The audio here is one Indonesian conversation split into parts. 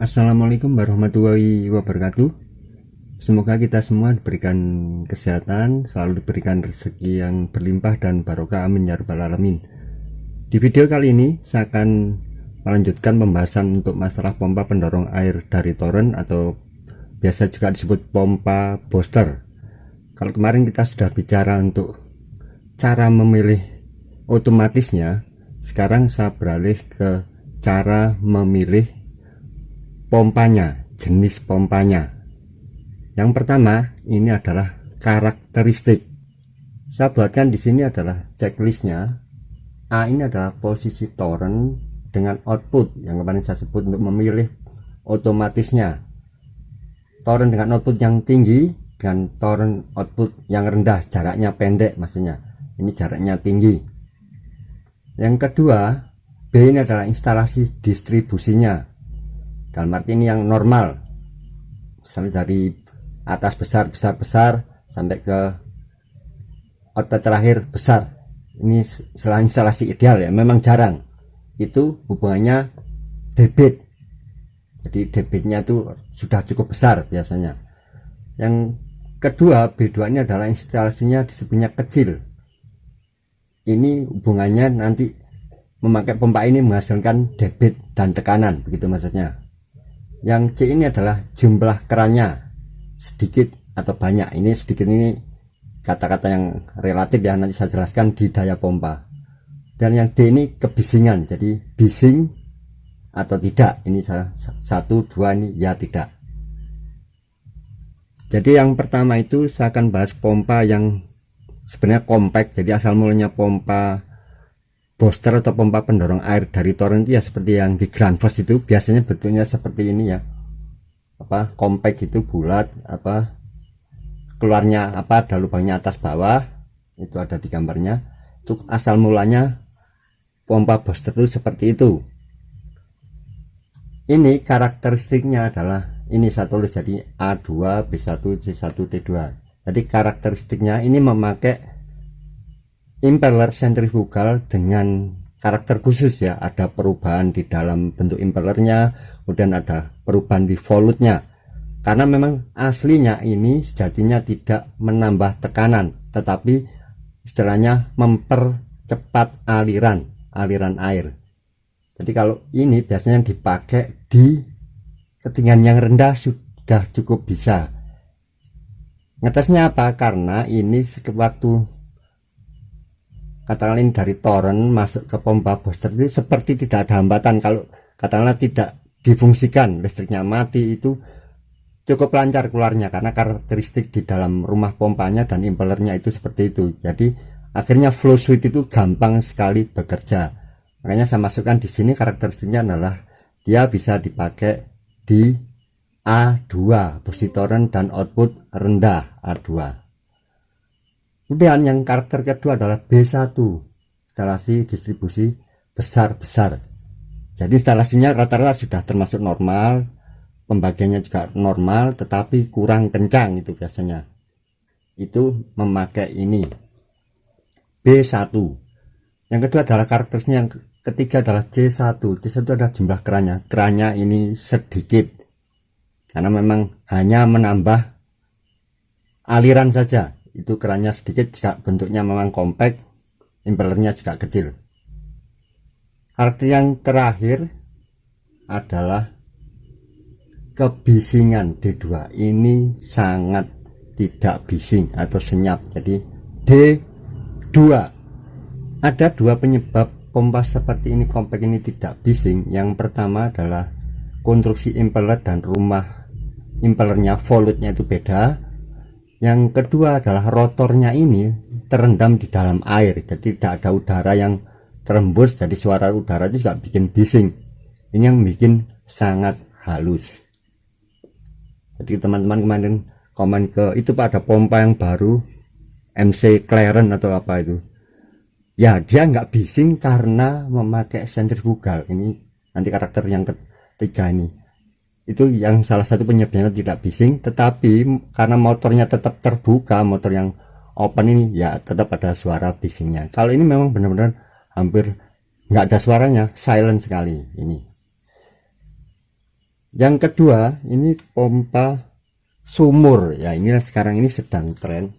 Assalamualaikum warahmatullahi wabarakatuh. Semoga kita semua diberikan kesehatan, selalu diberikan rezeki yang berlimpah dan barokah, amin ya rabbal alamin. Di video kali ini saya akan melanjutkan pembahasan untuk masalah pompa pendorong air dari toren atau biasa juga disebut pompa booster. Kalau kemarin kita sudah bicara untuk cara memilih otomatisnya, sekarang saya beralih ke cara memilih pompanya, jenis pompanya. Yang pertama ini adalah karakteristik. Saya buatkan di sini adalah checklistnya. A ini adalah posisi toren dengan output yang kemarin saya sebut untuk memilih otomatisnya. Toren dengan output yang tinggi dan toren output yang rendah, jaraknya pendek maksudnya. Ini jaraknya tinggi. Yang kedua, B ini adalah instalasi distribusinya. Dalam arti ini yang normal, misalnya dari atas besar sampai ke output terakhir besar. Ini setelah instalasi ideal ya, memang jarang. Itu hubungannya debit, jadi debitnya itu sudah cukup besar biasanya. Yang kedua, B2 ini adalah instalasinya disebutnya kecil. Ini hubungannya nanti memakai pompa ini menghasilkan debit dan tekanan, begitu maksudnya. Yang C ini adalah jumlah kerannya, sedikit atau banyak. Ini sedikit ini kata-kata yang relatif ya, nanti saya jelaskan di daya pompa. Dan yang D ini kebisingan, jadi bising atau tidak. Ini satu, dua ini ya tidak. Jadi yang pertama itu saya akan bahas pompa yang sebenarnya compact. Jadi asal mulanya pompa booster atau pompa pendorong air dari toren itu ya seperti yang di Grundfos itu, biasanya bentuknya seperti ini ya, compact itu bulat, keluarnya ada lubangnya atas bawah, itu ada di gambarnya. Itu asal mulanya pompa booster itu seperti itu. Ini karakteristiknya adalah ini saya tulis jadi A2 B1 C1 D2. Jadi karakteristiknya ini memakai impeller sentrifugal dengan karakter khusus ya, ada perubahan di dalam bentuk impellernya, kemudian ada perubahan di volutnya, karena memang aslinya ini sejatinya tidak menambah tekanan, tetapi istilahnya mempercepat aliran air. Jadi kalau ini biasanya dipakai di ketinggian yang rendah sudah cukup bisa. Ngetesnya apa? Karena ini waktu katakanlah ini dari toren masuk ke pompa booster itu seperti tidak ada hambatan. Kalau katakanlah tidak difungsikan, listriknya mati, itu cukup lancar keluarnya karena karakteristik di dalam rumah pompanya dan impellernya itu seperti itu. Jadi akhirnya flow switch itu gampang sekali bekerja. Makanya saya masukkan di sini karakteristiknya adalah dia bisa dipakai di A2, posisi toren dan output rendah A2. Kemudian yang karakter kedua adalah B1, instalasi distribusi besar-besar. Jadi instalasinya rata-rata sudah termasuk normal, pembagiannya juga normal, tetapi kurang kencang itu biasanya. Itu memakai ini B1. Yang kedua adalah karakteristiknya, yang ketiga adalah C1. C1 adalah jumlah kerannya. Kerannya ini sedikit karena memang hanya menambah aliran saja. Itu kerannya sedikit, juga bentuknya memang compact, impellernya juga kecil. Karakter yang terakhir adalah kebisingan D2. Ini sangat tidak bising atau senyap, jadi D2. Ada dua penyebab pompa seperti ini compact ini tidak bising. Yang pertama adalah konstruksi impeller dan rumah impellernya, volutnya itu beda. Yang kedua adalah rotornya ini terendam di dalam air, jadi tidak ada udara yang terembus, jadi suara udara itu juga bikin bising. Ini yang bikin sangat halus. Jadi teman-teman kemarin komen ke itu pada pompa yang baru MC Clarence atau apa itu ya, dia nggak bising karena memakai sentrifugal. Ini nanti karakter yang ketiga ini, itu yang salah satu penyebabnya tidak bising. Tetapi karena motornya tetap terbuka, motor yang open ini ya tetap ada suara bisingnya. Kalau ini memang benar-benar hampir nggak ada suaranya, silent sekali ini. Yang kedua ini pompa sumur ya, ini sekarang ini sedang tren.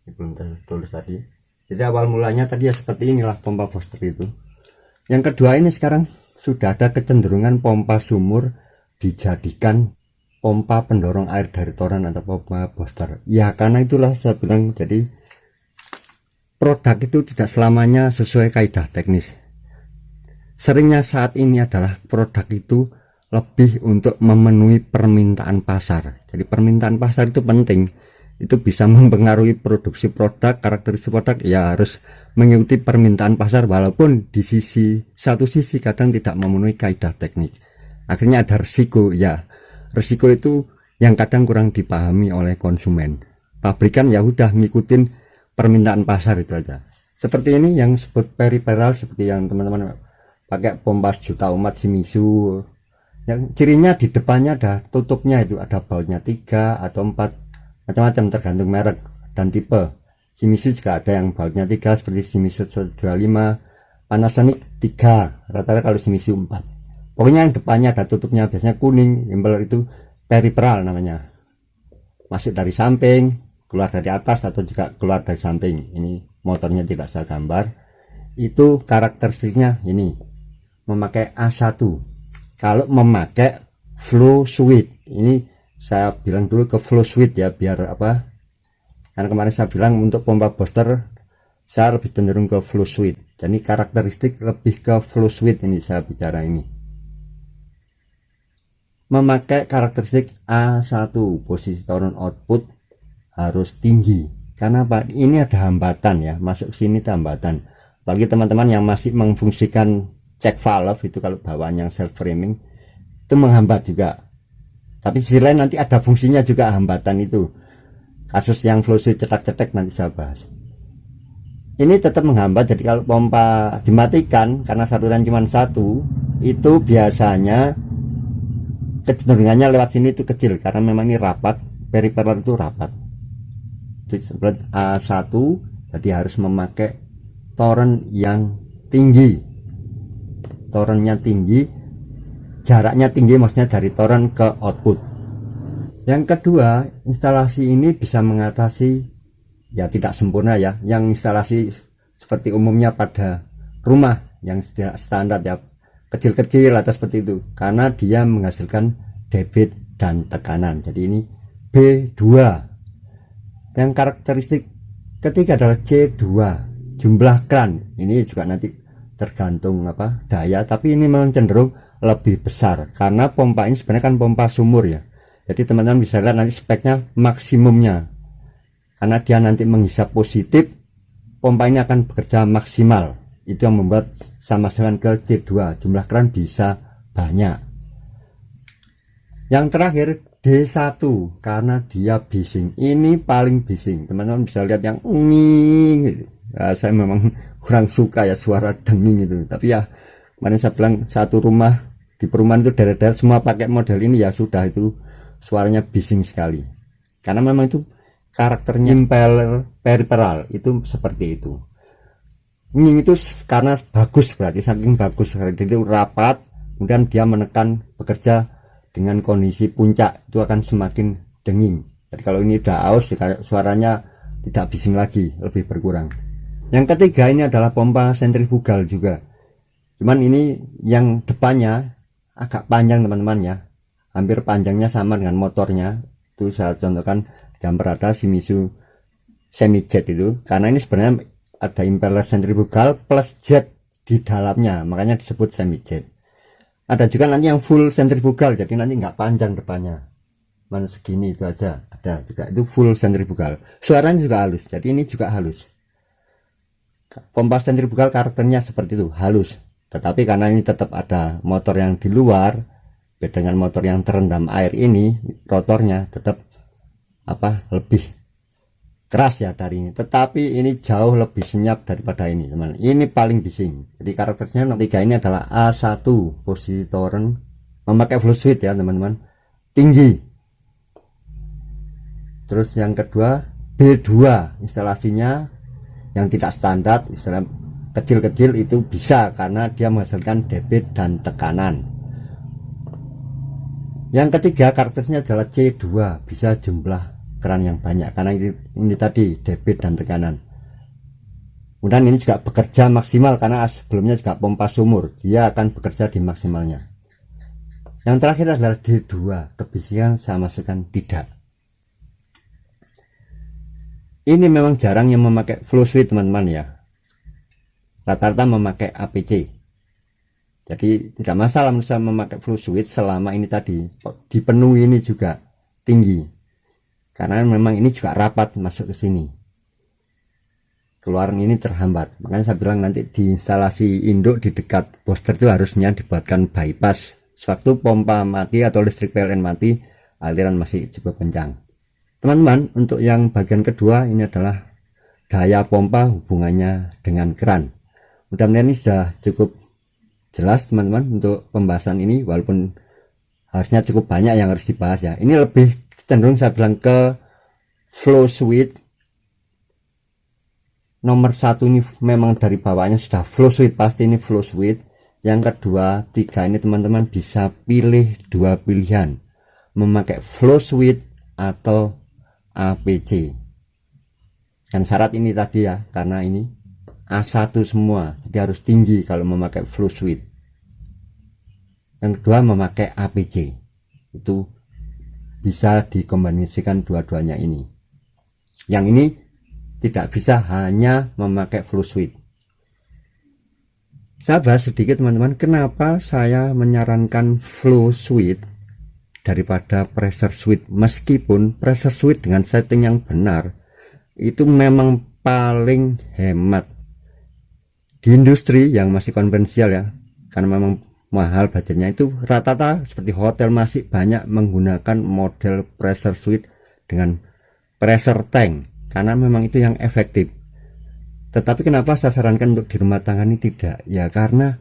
Belum tertulis tadi. Jadi awal mulanya tadi ya seperti inilah pompa booster itu. Yang kedua ini sekarang sudah ada kecenderungan pompa sumur dijadikan pompa pendorong air dari toren atau pompa booster. Ya karena itulah saya bilang, jadi produk itu tidak selamanya sesuai kaidah teknis. Seringnya saat ini adalah produk itu lebih untuk memenuhi permintaan pasar. Jadi permintaan pasar itu penting, itu bisa mempengaruhi produksi produk, karakteristik produk ya harus mengikuti permintaan pasar, walaupun di satu sisi kadang tidak memenuhi kaidah teknik. Akhirnya ada resiko ya. Resiko itu yang kadang kurang dipahami oleh konsumen. Pabrikan ya udah ngikutin permintaan pasar itu aja. Seperti ini yang disebut peripheral, seperti yang teman-teman pakai pompa sejuta umat Shimizu. Yang cirinya di depannya ada tutupnya, itu ada bautnya 3 atau 4 macam-macam tergantung merek dan tipe. Shimizu juga ada yang bautnya 3 seperti Shimizu 125, Panasonic 3, rata-rata kalau Shimizu 4. Pokoknya yang depannya ada tutupnya, biasanya kuning, impeller itu peripheral namanya. Masuk dari samping, keluar dari atas atau juga keluar dari samping. Ini motornya tidak saya gambar. Itu karakteristiknya ini memakai A1. Kalau memakai flow switch, ini saya bilang dulu ke flow switch ya, biar apa, karena kemarin saya bilang untuk pompa booster saya lebih cenderung ke flow switch, jadi karakteristik lebih ke flow switch ini saya bicara. Ini memakai karakteristik A1, posisi turun output harus tinggi. Karena apa? Ini ada hambatan ya, masuk sini itu hambatan, apalagi teman-teman yang masih memfungsikan cek valve itu, kalau bawaan yang self framing itu menghambat juga. Tapi sisi lain nanti ada fungsinya juga hambatan itu. Kasus yang flow switch cetak-cetek nanti saya bahas. Ini tetap menghambat, jadi kalau pompa dimatikan karena saluran cuma satu, itu biasanya kecenderungannya lewat sini itu kecil, karena memang ini rapat, peripheral itu rapat. Seperti A1, jadi harus memakai toren yang tinggi. Torennya tinggi, jaraknya tinggi, maksudnya dari toren ke output. Yang kedua, instalasi ini bisa mengatasi, ya tidak sempurna ya, yang instalasi seperti umumnya pada rumah yang standar ya, kecil-kecil atau seperti itu, karena dia menghasilkan debit dan tekanan. Jadi ini B2. Yang karakteristik ketiga adalah C2, jumlah kran. Ini juga nanti tergantung apa daya, tapi ini memang cenderung lebih besar karena pompa ini sebenarnya kan pompa sumur ya. Jadi teman-teman bisa lihat nanti speknya maksimumnya, karena dia nanti menghisap positif, pompa ini akan bekerja maksimal. Itu yang membuat sama dengan ke C2, jumlah kran bisa banyak. Yang terakhir D1, karena dia bising, ini paling bising. Teman-teman bisa lihat yang nging gitu. Ya, saya memang kurang suka ya suara denging itu, tapi ya kemarin saya bilang satu rumah di perumahan itu daerah-daerah semua pakai model ini, ya sudah, itu suaranya bising sekali, karena memang itu karakternya impeller peripheral itu seperti itu. Nging itu karena bagus, berarti saking bagus, jadi rapat, kemudian dia menekan bekerja dengan kondisi puncak, itu akan semakin denging. Jadi kalau ini udah aus, suaranya tidak bising lagi, lebih berkurang. Yang ketiga ini adalah pompa sentrifugal juga, cuman ini yang depannya agak panjang teman-teman ya, hampir panjangnya sama dengan motornya. Itu saya contohkan gambar, ada Shimizu semi jet itu, karena ini sebenarnya ada impeller sentrifugal plus jet di dalamnya, makanya disebut semi jet. Ada juga nanti yang full sentrifugal, jadi nanti nggak panjang depannya, mana segini itu aja. Ada juga itu full sentrifugal, suaranya juga halus, jadi ini juga halus. Pompa sentrifugal karakternya seperti itu, halus. Tetapi karena ini tetap ada motor yang di luar, beda dengan motor yang terendam air ini, rotornya tetap apa, lebih keras ya dari ini. Tetapi ini jauh lebih senyap daripada ini, teman. Ini paling bising. Jadi karakternya nomor 3 ini adalah A1, posisi toren memakai flow switch ya teman-teman, tinggi. Terus yang kedua B2, instalasinya yang tidak standar, istilah kecil-kecil itu bisa karena dia menghasilkan debit dan tekanan. Yang ketiga karakteristiknya adalah C2, bisa jumlah keran yang banyak karena ini tadi debit dan tekanan. Kemudian ini juga bekerja maksimal karena sebelumnya juga pompa sumur, dia akan bekerja di maksimalnya. Yang terakhir adalah D2, kebisikan saya masukkan tidak. Ini memang jarang yang memakai flow switch teman-teman ya, rata-rata memakai APC. Jadi tidak masalah bisa memakai flow switch selama ini tadi dipenuhi ini juga tinggi, karena memang ini juga rapat masuk ke sini, keluaran ini terhambat. Makanya saya bilang nanti di instalasi induk di dekat booster itu harusnya dibuatkan bypass. Sewaktu pompa mati atau listrik PLN mati, aliran masih cukup kencang. Teman-teman, untuk yang bagian kedua ini adalah daya pompa hubungannya dengan keran. Mudah-mudahan ini sudah cukup jelas teman-teman untuk pembahasan ini, walaupun harusnya cukup banyak yang harus dibahas ya. Ini lebih cenderung saya bilang ke flow switch. Nomor satu ini memang dari bawahnya sudah flow switch, pasti ini flow switch. Yang kedua, tiga ini teman-teman bisa pilih dua pilihan, memakai flow switch atau APC. Dan syarat ini tadi ya, karena ini A1 semua, jadi harus tinggi kalau memakai flow switch. Yang kedua memakai APC, itu bisa dikombinasikan dua-duanya ini. Yang ini tidak bisa hanya memakai flow switch. Saya bahas sedikit teman-teman, kenapa saya menyarankan flow switch daripada pressure switch. Meskipun pressure switch dengan setting yang benar itu memang paling hemat di industri yang masih konvensional ya, karena memang mahal budgetnya. Itu rata-rata seperti hotel masih banyak menggunakan model pressure switch dengan pressure tank, karena memang itu yang efektif. Tetapi kenapa saya sarankan untuk di rumah tangga ini tidak? Ya karena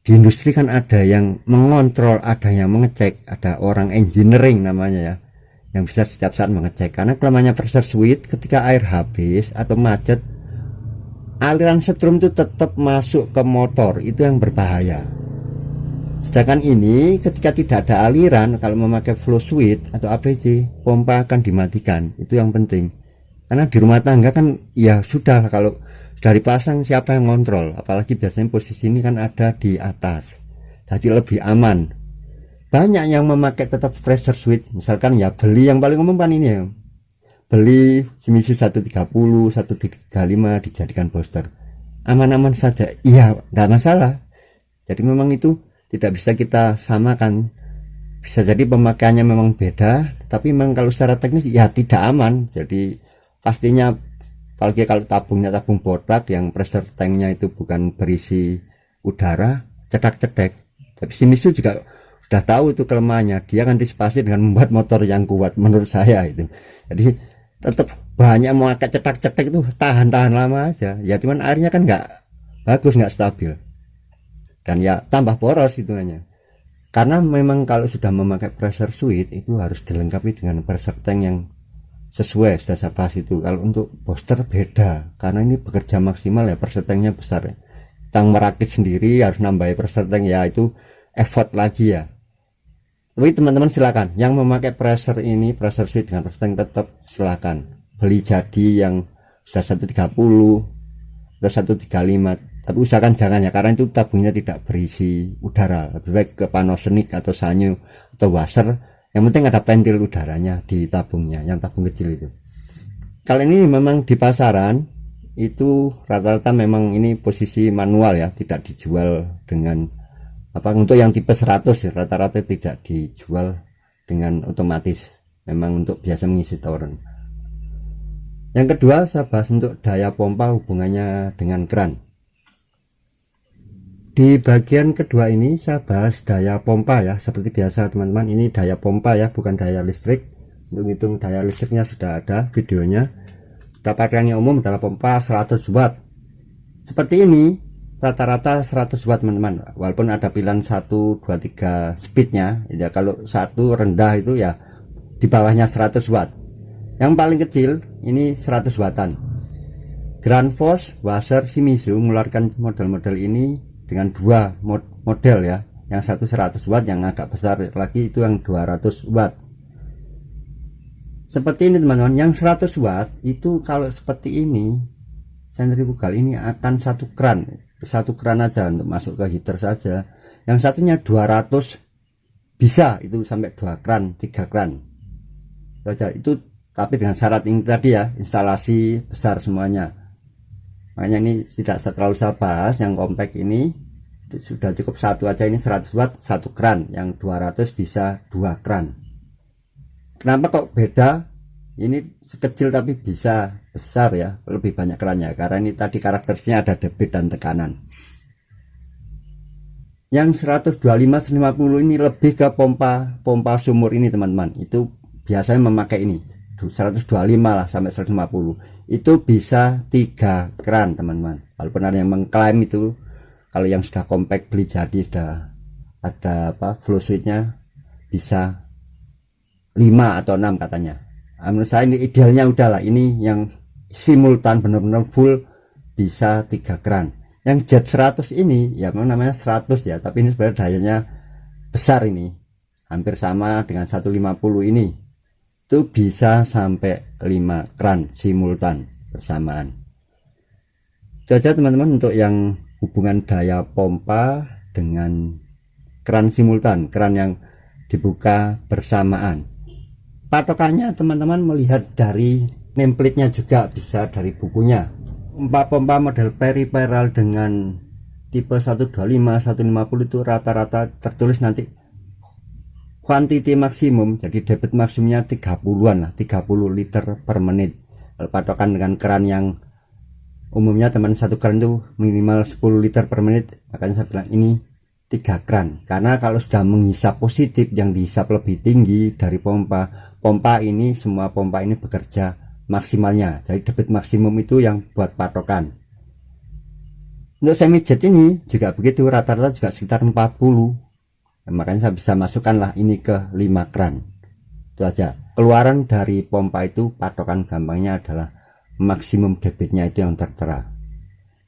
di industri kan ada yang mengontrol, ada yang mengecek, ada orang engineering namanya ya, yang bisa setiap saat mengecek. Karena kelemahannya pressure switch, ketika air habis atau macet, aliran setrum itu tetap masuk ke motor, itu yang berbahaya. Sedangkan ini ketika tidak ada aliran, kalau memakai flow switch atau APC, pompa akan dimatikan. Itu yang penting. Karena di rumah tangga kan ya sudah, kalau dari pasang siapa yang ngontrol, apalagi biasanya posisi ini kan ada di atas, jadi lebih aman. Banyak yang memakai tetap pressure switch, misalkan ya beli yang paling umum kan ini ya, beli Shimizu 130, 135 dijadikan booster, aman-aman saja, iya nggak masalah. Jadi memang itu tidak bisa kita samakan, bisa jadi pemakaiannya memang beda, tapi memang kalau secara teknis ya tidak aman. Jadi pastinya, apalagi kalau tabungnya tabung botak yang pressure tanknya itu bukan berisi udara, cetak-cetek. Tapi Shimizu juga sudah tahu itu kelemahannya, dia antisipasi dengan membuat motor yang kuat menurut saya itu. Jadi tetap banyak mau kayak cetak-cetek itu tahan-tahan lama aja ya, cuman airnya kan nggak bagus, nggak stabil, dan ya tambah boros itu hanya. Karena memang kalau sudah memakai pressure switch itu harus dilengkapi dengan pressure tank yang sesuai, sudah saya bahas itu. Kalau untuk booster beda, karena ini bekerja maksimal ya, pressure tanknya besar ya. Tang merakit sendiri harus nambah pressure tank ya, itu effort lagi ya. Tapi teman-teman silakan yang memakai pressure ini, pressure switch dengan pressure tank, tetap silakan beli jadi yang sudah 130 atau 135, tapi usahakan jangan ya, karena itu tabungnya tidak berisi udara. Lebih baik ke Panasonic atau Sanyo atau Wasser, yang penting ada pentil udaranya di tabungnya, yang tabung kecil itu. Kali ini memang di pasaran itu rata-rata memang ini posisi manual ya, tidak dijual dengan apa, untuk yang tipe 100 ya, rata-rata tidak dijual dengan otomatis, memang untuk biasa mengisi toren. Yang kedua saya bahas untuk daya pompa hubungannya dengan keran. Di bagian kedua ini saya bahas daya pompa ya, seperti biasa teman-teman, ini daya pompa ya, bukan daya listrik. Untuk hitung daya listriknya sudah ada videonya. Kita pakai yang umum adalah pompa 100 watt. Seperti ini, rata-rata 100 watt teman-teman, walaupun ada pilihan 1, 2, 3 speednya ya. Kalau satu rendah itu ya di bawahnya 100 watt. Yang paling kecil ini 100 wattan. Grundfos, Wasser, Shimizu mengeluarkan model-model ini dengan dua model ya, yang satu 100 watt, yang agak besar lagi itu yang 200 watt. Seperti ini teman-teman, yang 100 watt itu kalau seperti ini sentrifugal ini akan satu kran aja untuk masuk ke heater saja. Yang satunya 200 bisa itu sampai 2 kran 3 kran saja itu, tapi dengan syarat ini tadi ya, instalasi besar semuanya. Makanya ini tidak terlalu saya bahas, yang compact ini sudah cukup satu aja, ini 100 watt 1 kran, yang 200 bisa 2 kran. Kenapa kok beda? Ini sekecil tapi bisa besar ya, lebih banyak kerannya, karena ini tadi karakteristiknya ada debit dan tekanan. Yang 125 150 ini lebih ke pompa sumur ini teman-teman, itu biasanya memakai ini 125 lah sampai 150, itu bisa 3 kran teman-teman. Walaupun ada yang mengklaim itu kalau yang sudah compact beli jadi sudah ada flow switchnya bisa 5 atau 6 katanya. Menurut saya ini idealnya udahlah, ini yang simultan benar-benar full bisa 3 kran. Yang jet 100 ini ya memang namanya 100 ya, tapi ini sebenarnya dayanya besar, ini hampir sama dengan 150 ini, itu bisa sampai 5 kran simultan bersamaan. Itu aja teman-teman untuk yang hubungan daya pompa dengan kran simultan, kran yang dibuka bersamaan. Patokannya teman-teman melihat dari nameplate-nya, juga bisa dari bukunya. Pompa model periferal dengan tipe 125 150 itu rata-rata tertulis nanti quantity maksimum, jadi debit maksimumnya 30-an lah, 30 liter per menit. Patokan dengan keran yang umumnya teman satu keran itu minimal 10 liter per menit, makanya saya bilang ini 3 kran. Karena kalau sudah menghisap positif, yang dihisap lebih tinggi dari pompa ini, semua pompa ini bekerja maksimalnya, jadi debit maksimum itu yang buat patokan. Untuk semi jet ini juga begitu, rata-rata juga sekitar 40. Makanya saya bisa masukkanlah ini ke 5 kran. Itu aja. Keluaran dari pompa itu patokan gampangnya adalah maksimum debitnya itu yang tertera.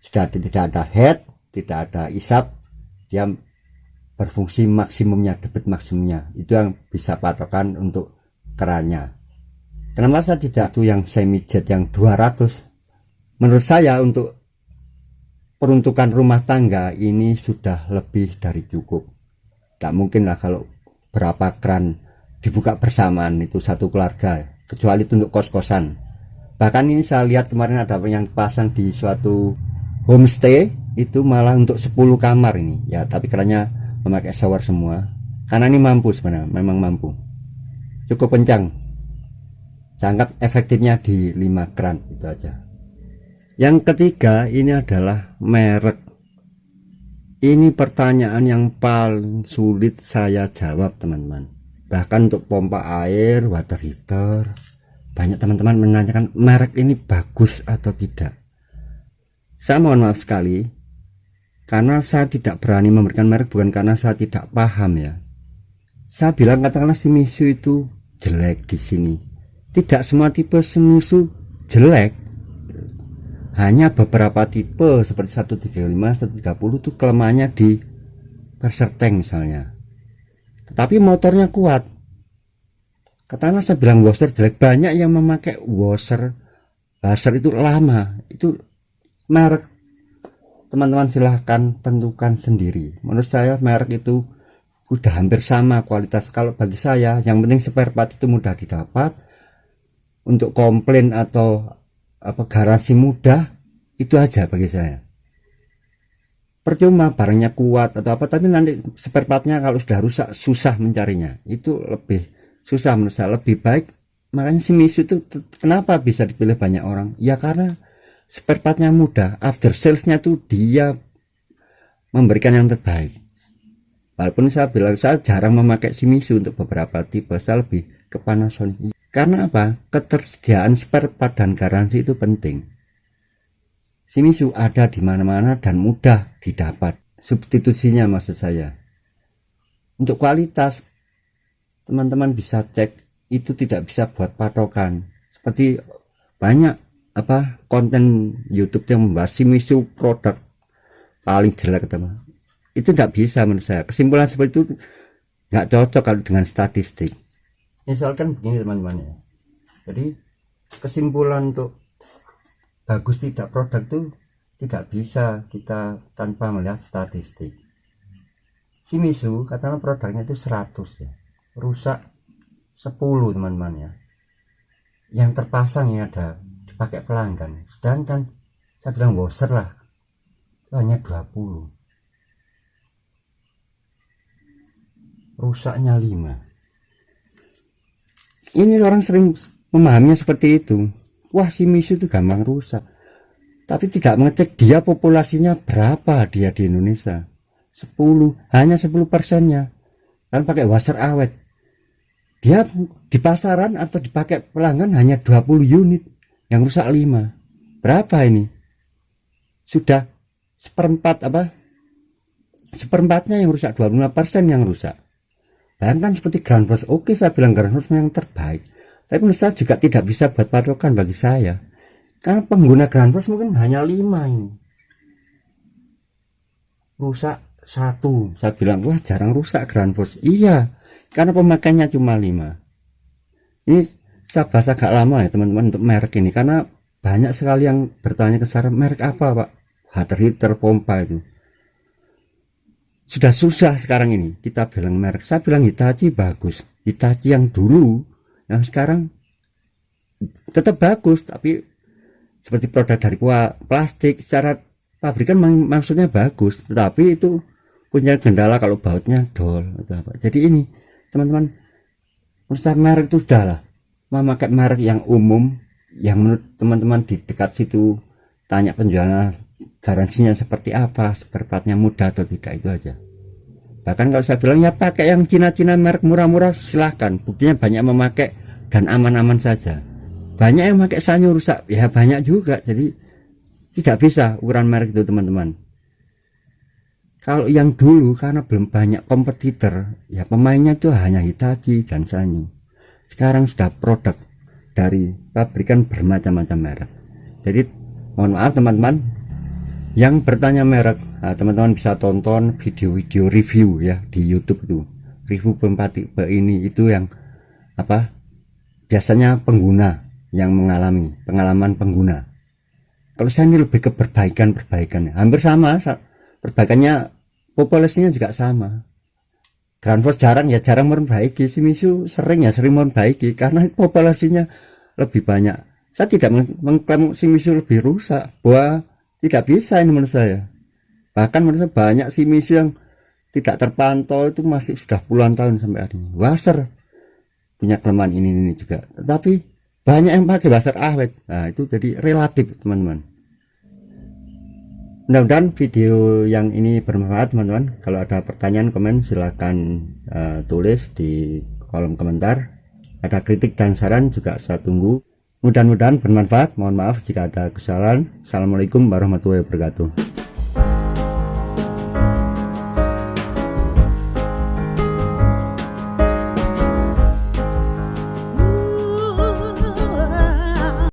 Sudah tidak ada head, tidak ada isap, dia berfungsi maksimumnya, debit maksimumnya itu yang bisa patokan untuk kerannya. Kenapa saya tidak tuh yang semi jet yang 200? Menurut saya untuk peruntukan rumah tangga ini sudah lebih dari cukup. Tidak mungkin lah kalau berapa kran dibuka bersamaan itu satu keluarga, kecuali itu untuk kos-kosan. Bahkan ini saya lihat kemarin ada yang pasang di suatu homestay itu malah untuk 10 kamar ini ya, tapi kerannya memakai shower semua, karena ini mampu sebenarnya, memang mampu, cukup kencang. Saya anggap efektifnya di 5 kran itu aja. Yang ketiga ini adalah merek. Ini pertanyaan yang paling sulit saya jawab teman-teman. Bahkan untuk pompa air, water heater, banyak teman-teman menanyakan merek ini bagus atau tidak. Saya mohon maaf sekali, karena saya tidak berani memberikan merek, bukan karena saya tidak paham ya. Saya bilang katakanlah Shimizu itu jelek di sini. Tidak semua tipe Shimizu jelek. Hanya beberapa tipe seperti 135, 130 itu kelemahannya di pressure tank misalnya. Tetapi motornya kuat. Katakanlah saya bilang washer jelek, banyak yang memakai washer itu lama. Itu merek teman-teman silahkan tentukan sendiri. Menurut saya merek itu udah hampir sama kualitas. Kalau bagi saya yang penting spare part itu mudah didapat, untuk komplain atau garansi mudah, itu aja bagi saya. Percuma barangnya kuat atau apa, tapi nanti spare partnya kalau sudah rusak susah mencarinya, itu lebih susah menurut saya. Lebih baik, makanya Shimizu itu kenapa bisa dipilih banyak orang ya, karena spare partnya mudah, after salesnya tuh dia memberikan yang terbaik. Walaupun saya bilang saya jarang memakai Shimizu untuk beberapa tipe, saya lebih ke Panasonic. Karena apa? Ketersediaan spare part dan garansi itu penting. Shimizu ada di mana-mana dan mudah didapat. Substitusinya maksud saya. Untuk kualitas, teman-teman bisa cek, itu tidak bisa buat patokan. Seperti banyak konten YouTube yang membahas Shimizu produk paling jelek teman. Itu tidak bisa menurut saya. Kesimpulan seperti itu nggak cocok kalau dengan statistik. Misalkan begini teman-teman ya. Jadi kesimpulan untuk bagus tidak produk itu tidak bisa kita tanpa melihat statistik. Shimizu katakanlah produknya itu 100 ya, rusak 10 teman-teman ya. Yang terpasang ini ada dipakai pelanggan, sedangkan saya bilang Boser lah hanya 20, rusaknya 5. Ini orang sering memahaminya seperti itu. Wah, Shimizu itu gampang rusak, tapi tidak mengecek dia populasinya berapa dia di Indonesia. 10, hanya 10%-nya kan pakai washer awet. Dia di pasaran atau dipakai pelanggan hanya 20 unit, yang rusak 5. Berapa ini? Sudah seperempatnya yang rusak, 25% yang rusak. Bahkan seperti Groundforce, oke saya bilang Groundforce yang terbaik, tapi menurut saya juga tidak bisa buat patokan bagi saya, karena pengguna Groundforce mungkin hanya 5 ini. Rusak 1, saya bilang wah jarang rusak Groundforce. Iya, karena pemakainya cuma 5. Ini saya bahas agak lama ya teman-teman untuk merek ini, karena banyak sekali yang bertanya ke saya, merek apa Pak? Water heater, pompa itu. Sudah susah sekarang ini kita bilang merek. Saya bilang Hitachi bagus, Hitachi yang dulu, yang sekarang tetap bagus, tapi seperti produk dari plastik secara pabrikan maksudnya bagus, tetapi itu punya kendala kalau bautnya dol atau apa. Jadi ini teman-teman, menurut merek itu sudah lah, memakai merek yang umum, yang menurut teman-teman di dekat situ tanya penjualnya garansinya seperti apa, seperempatnya mudah atau tidak, itu aja. Bahkan kalau saya bilang ya pakai yang Cina-Cina merek murah-murah silahkan, buktinya banyak memakai dan aman-aman saja. Banyak yang pakai Sanyo rusak, ya banyak juga. Jadi tidak bisa ukuran merek itu teman-teman. Kalau yang dulu karena belum banyak kompetitor, ya pemainnya itu hanya Hitachi dan Sanyo. Sekarang sudah produk dari pabrikan bermacam-macam merek. Jadi mohon maaf teman-teman yang bertanya merek, nah, teman-teman bisa tonton video-video review ya di YouTube itu. Review pompa tipe ini itu yang apa? Biasanya pengguna yang mengalami pengalaman pengguna. Kalau saya ini lebih ke perbaikan, hampir sama. Perbaikannya populasinya juga sama. Groundforce jarang memperbaiki, Shimizu sering memperbaiki karena populasinya lebih banyak. Saya tidak mengklaim Shimizu lebih rusak, bahwa tidak bisa ini menurut saya. Bahkan menurut saya banyak Shimizu yang tidak terpantau itu masih sudah puluhan tahun sampai hari ini. Washer punya kelemahan ini juga, tetapi banyak yang pakai washer awet. Nah itu jadi relatif teman-teman. Mudah-mudahan video yang ini bermanfaat teman-teman. Kalau ada pertanyaan komen silahkan tulis di kolom komentar. Ada kritik dan saran juga saya tunggu. Mudah-mudahan bermanfaat. Mohon maaf jika ada kesalahan. Assalamualaikum warahmatullahi wabarakatuh.